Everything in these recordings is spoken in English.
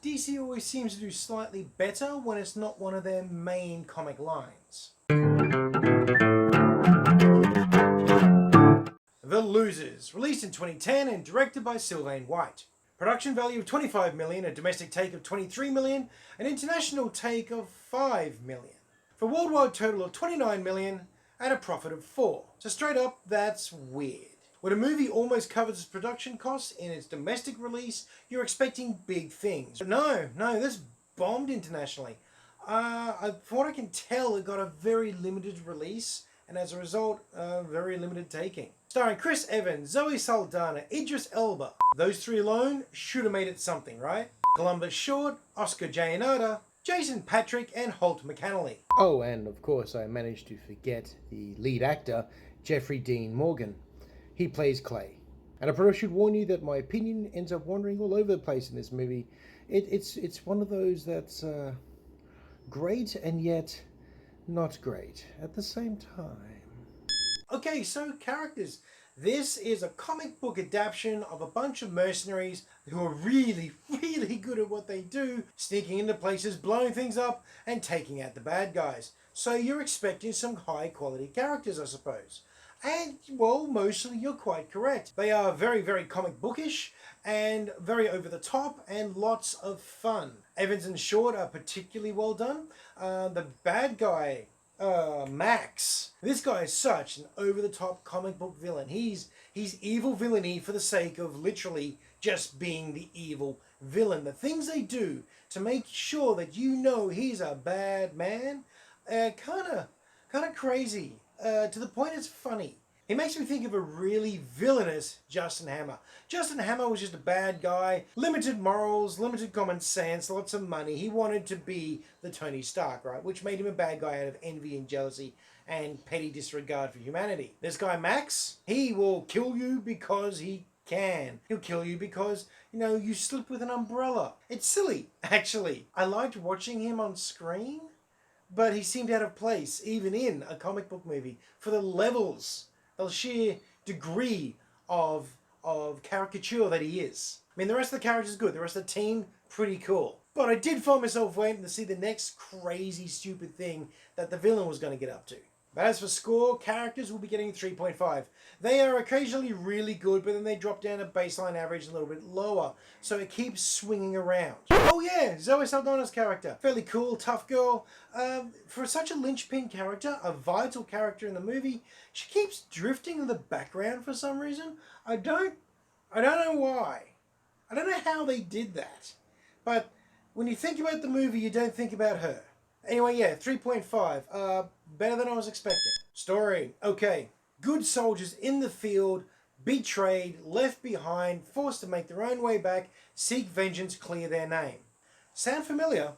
DC always seems to do slightly better when it's not one of their main comic lines. The Losers, released in 2010 and directed by Sylvain White. Production value of 25 million, a domestic take of 23 million, an international take of 5 million. For a worldwide total of 29 million and a profit of 4. So straight up, that's weird. When a movie almost covers its production costs in its domestic release, you're expecting big things. But no, this bombed internationally. From what I can tell, it got a very limited release, and as a result, very limited taking. Starring Chris Evans, Zoe Saldana, Idris Elba. Those three alone should have made it something, right? Columbus Short, Oscar Giannotta, Jason Patric, and Holt McCannally. Oh, and of course I managed to forget the lead actor, Jeffrey Dean Morgan. He plays Clay. And I probably should warn you that my opinion ends up wandering all over the place in this movie. It's one of those that's great and yet not great at the same time. Okay, so characters. This is a comic book adaptation of a bunch of mercenaries who are really good at what they do, sneaking into places, blowing things up, and taking out the bad guys. So you're expecting some high quality characters, I suppose. And, well, mostly you're quite correct. They are very comic bookish and very over the top and lots of fun. Evans and Short are particularly well done. The bad guy, Max. This guy is such an over-the-top comic book villain. He's evil villainy for the sake of literally just being the evil villain. The things they do to make sure that you know he's a bad man, kind of crazy. To the point it's funny. He makes me think of a really villainous Justin Hammer. Justin Hammer was just a bad guy, limited morals, limited common sense, lots of money. He wanted to be the Tony Stark, right? Which made him a bad guy out of envy and jealousy and petty disregard for humanity. This guy Max, he will kill you because he can. He'll kill you because, you slip with an umbrella. It's silly, actually. I liked watching him on screen, but he seemed out of place, even in a comic book movie, for the levels, the sheer degree of caricature that he is. I mean, the rest of the characters good. The rest of the team, pretty cool. But I did find myself waiting to see the next crazy, stupid thing that the villain was going to get up to. But as for score, characters will be getting 3.5. They are occasionally really good, but then they drop down to baseline average a little bit lower. So it keeps swinging around. Oh yeah, Zoe Saldana's character. Fairly cool, tough girl. For such a linchpin character, a vital character in the movie, she keeps drifting in the background for some reason. I don't know why. I don't know how they did that. But when you think about the movie, you don't think about her. Anyway, yeah, 3.5. Better than I was expecting. Story. Okay. Good soldiers in the field, betrayed, left behind, forced to make their own way back, seek vengeance, clear their name. Sound familiar?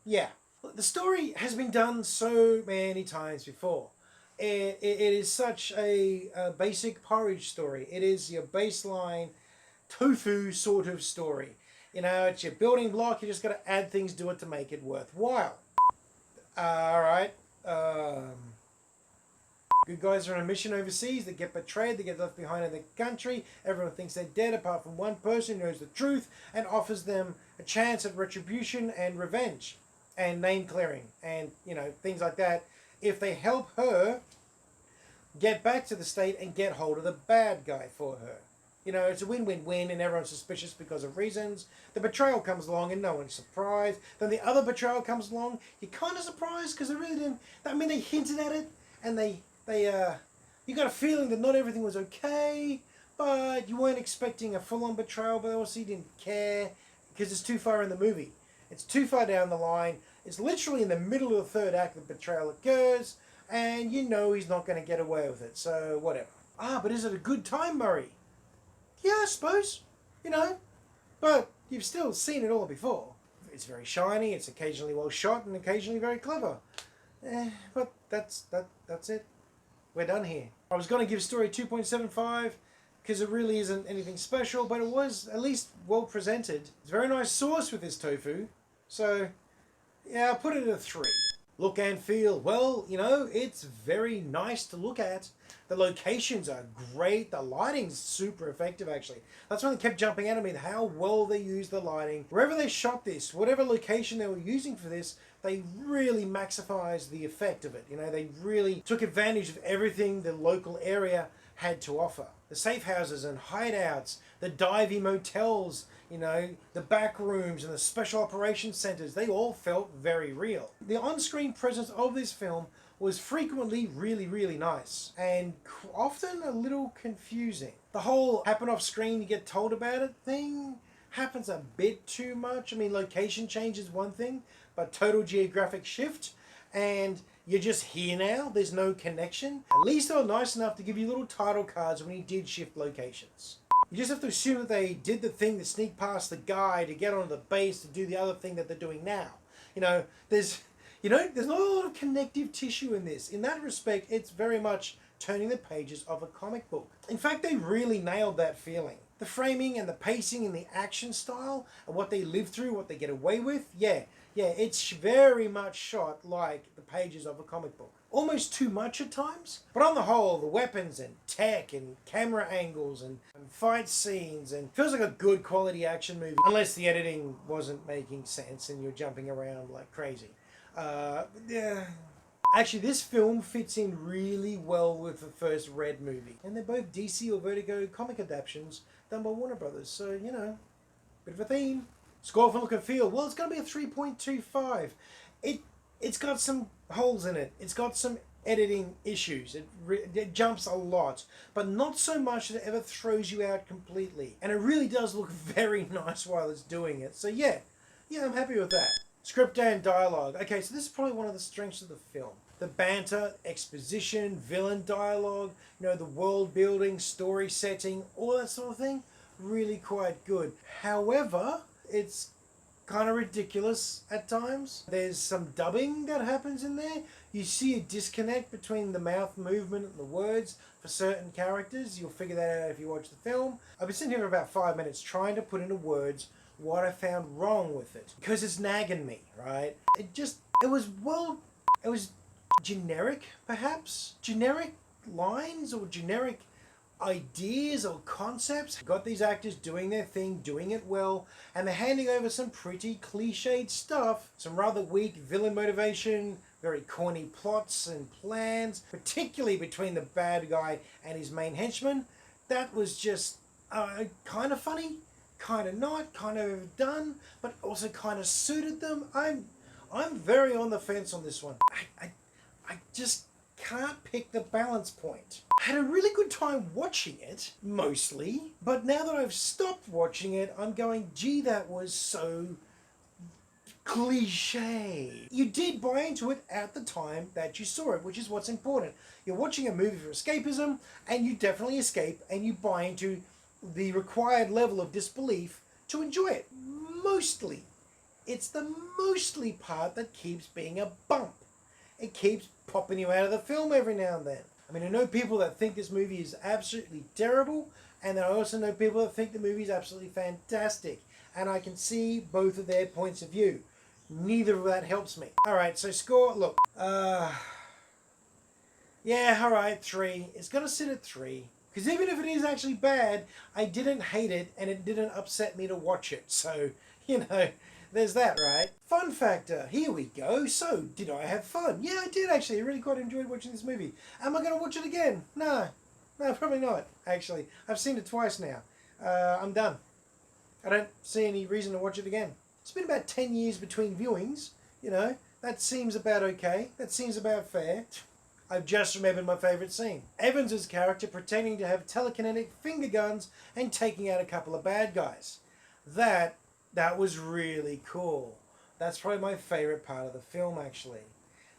Yeah. The story has been done so many times before. It is such a basic porridge story. It is your baseline tofu sort of story. It's your building block. You just got to add things to it to make it worthwhile. Alright. Good guys are on a mission overseas. They get betrayed. They get left behind in the country. Everyone thinks they're dead apart from one person who knows the truth and offers them a chance at retribution and revenge and name clearing and, things like that if they help her get back to the state and get hold of the bad guy for her. It's a win-win-win and everyone's suspicious because of reasons. The betrayal comes along and no one's surprised. Then the other betrayal comes along. You're kind of surprised because they really didn't... they hinted at it and you got a feeling that not everything was okay, but you weren't expecting a full-on betrayal, but also you didn't care because it's too far in the movie. It's too far down the line. It's literally in the middle of the third act that the betrayal occurs, and he's not going to get away with it, so whatever. But is it a good time, Murray? Yeah, I suppose. But you've still seen it all before. It's very shiny, it's occasionally well shot, and occasionally very clever. But that's it. We're done here. I was going to give story 2.75 because it really isn't anything special, but it was at least well presented. It's a very nice sauce with this tofu. So, yeah, I'll put it at a 3. Look and feel, well, it's very nice to look at. The locations are great. The lighting's super effective, actually. That's one that kept jumping out at me, how well they use the lighting. Wherever they shot this, whatever location they were using for this, they really maximized the effect of it. They really took advantage of everything the local area had to offer. The safe houses and hideouts, the divey motels, the back rooms and the special operations centers, they all felt very real. The on-screen presence of this film was frequently really, really nice and often a little confusing. The whole happen off screen, you get told about it thing happens a bit too much. I mean, location change is one thing, but total geographic shift and you're just here now, there's no connection. At least they were nice enough to give you little title cards when you did shift locations. You just have to assume that they did the thing to sneak past the guy to get onto the base to do the other thing that they're doing now. There's not a lot of connective tissue in this. In that respect, it's very much turning the pages of a comic book. In fact, they really nailed that feeling. The framing and the pacing and the action style and what they live through, what they get away with, yeah, it's very much shot like the pages of a comic book. Almost too much at times, but on the whole, the weapons and tech and camera angles and fight scenes and feels like a good quality action movie, unless the editing wasn't making sense and you're jumping around like crazy. Yeah. Actually, this film fits in really well with the first Red movie, and they're both DC or Vertigo comic adaptations done by Warner Brothers, so bit of a theme. Score for look and feel, well, it's going to be a 3.25. It's got some holes in it. It's got some editing issues. It jumps a lot, but not so much that it ever throws you out completely. And it really does look very nice while it's doing it. So yeah, I'm happy with that. Script and dialogue. Okay, so this is probably one of the strengths of the film. The banter, exposition, villain dialogue, the world building, story setting, all that sort of thing, really quite good. However, it's kind of ridiculous at times. There's some dubbing that happens in there. You see a disconnect between the mouth movement and the words for certain characters. You'll figure that out if you watch the film. I've been sitting here for about 5 minutes trying to put into words what I found wrong with it, because it's nagging me, right? It was generic, perhaps? Generic lines or generic ideas or concepts. Got these actors doing their thing, doing it well, and they're handing over some pretty cliched stuff, some rather weak villain motivation, very corny plots and plans, particularly between the bad guy and his main henchman. That was just kind of funny, kind of not, kind of done, but also kind of suited them. I'm very on the fence on this one. I just can't pick the balance point. I had a really good time watching it, mostly, but now that I've stopped watching it, I'm going, gee, that was so cliche. You did buy into it at the time that you saw it, which is what's important. You're watching a movie for escapism, and you definitely escape, and you buy into the required level of disbelief to enjoy it. Mostly. It's the mostly part that keeps being a bump. It keeps popping you out of the film every now and then. I mean, I know people that think this movie is absolutely terrible, and then I also know people that think the movie is absolutely fantastic. And I can see both of their points of view. Neither of that helps me. Alright, so score, look. Yeah, alright, 3. It's gonna sit at 3. Because even if it is actually bad, I didn't hate it, and it didn't upset me to watch it. So, there's that, right? Fun factor. Here we go. So, did I have fun? Yeah, I did actually. I really quite enjoyed watching this movie. Am I going to watch it again? No, probably not, actually. I've seen it twice now. I'm done. I don't see any reason to watch it again. It's been about 10 years between viewings. That seems about okay. That seems about fair. I've just remembered my favourite scene. Evans's character pretending to have telekinetic finger guns and taking out a couple of bad guys. That was really cool. That's probably my favourite part of the film, actually.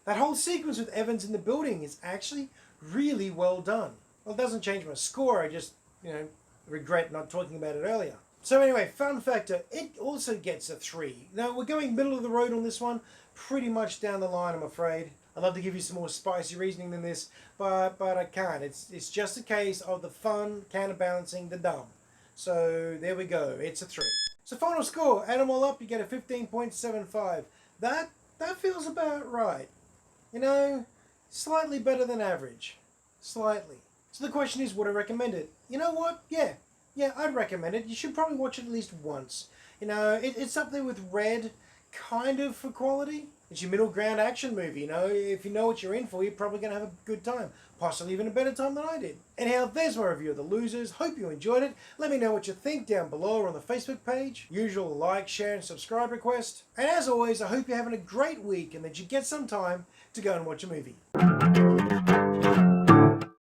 That whole sequence with Evans in the building is actually really well done. Well, it doesn't change my score, I just, regret not talking about it earlier. So anyway, fun factor, it also gets a 3. Now, we're going middle of the road on this one, pretty much down the line, I'm afraid. I'd love to give you some more spicy reasoning than this, but I can't. It's just a case of the fun counterbalancing the dumb. So there we go, it's a 3. So final score, add them all up, you get a 15.75. That feels about right. You know, slightly better than average. Slightly. So the question is, would I recommend it? You know what? Yeah, I'd recommend it. You should probably watch it at least once. You know, it's up there with Red, kind of for quality. It's your middle ground action movie. You know, if you know what you're in for, you're probably going to have a good time. Possibly even a better time than I did. Anyhow, there's my review of The Losers. Hope you enjoyed it. Let me know what you think down below or on the Facebook page. Usual like, share, and subscribe request. And as always, I hope you're having a great week and that you get some time to go and watch a movie.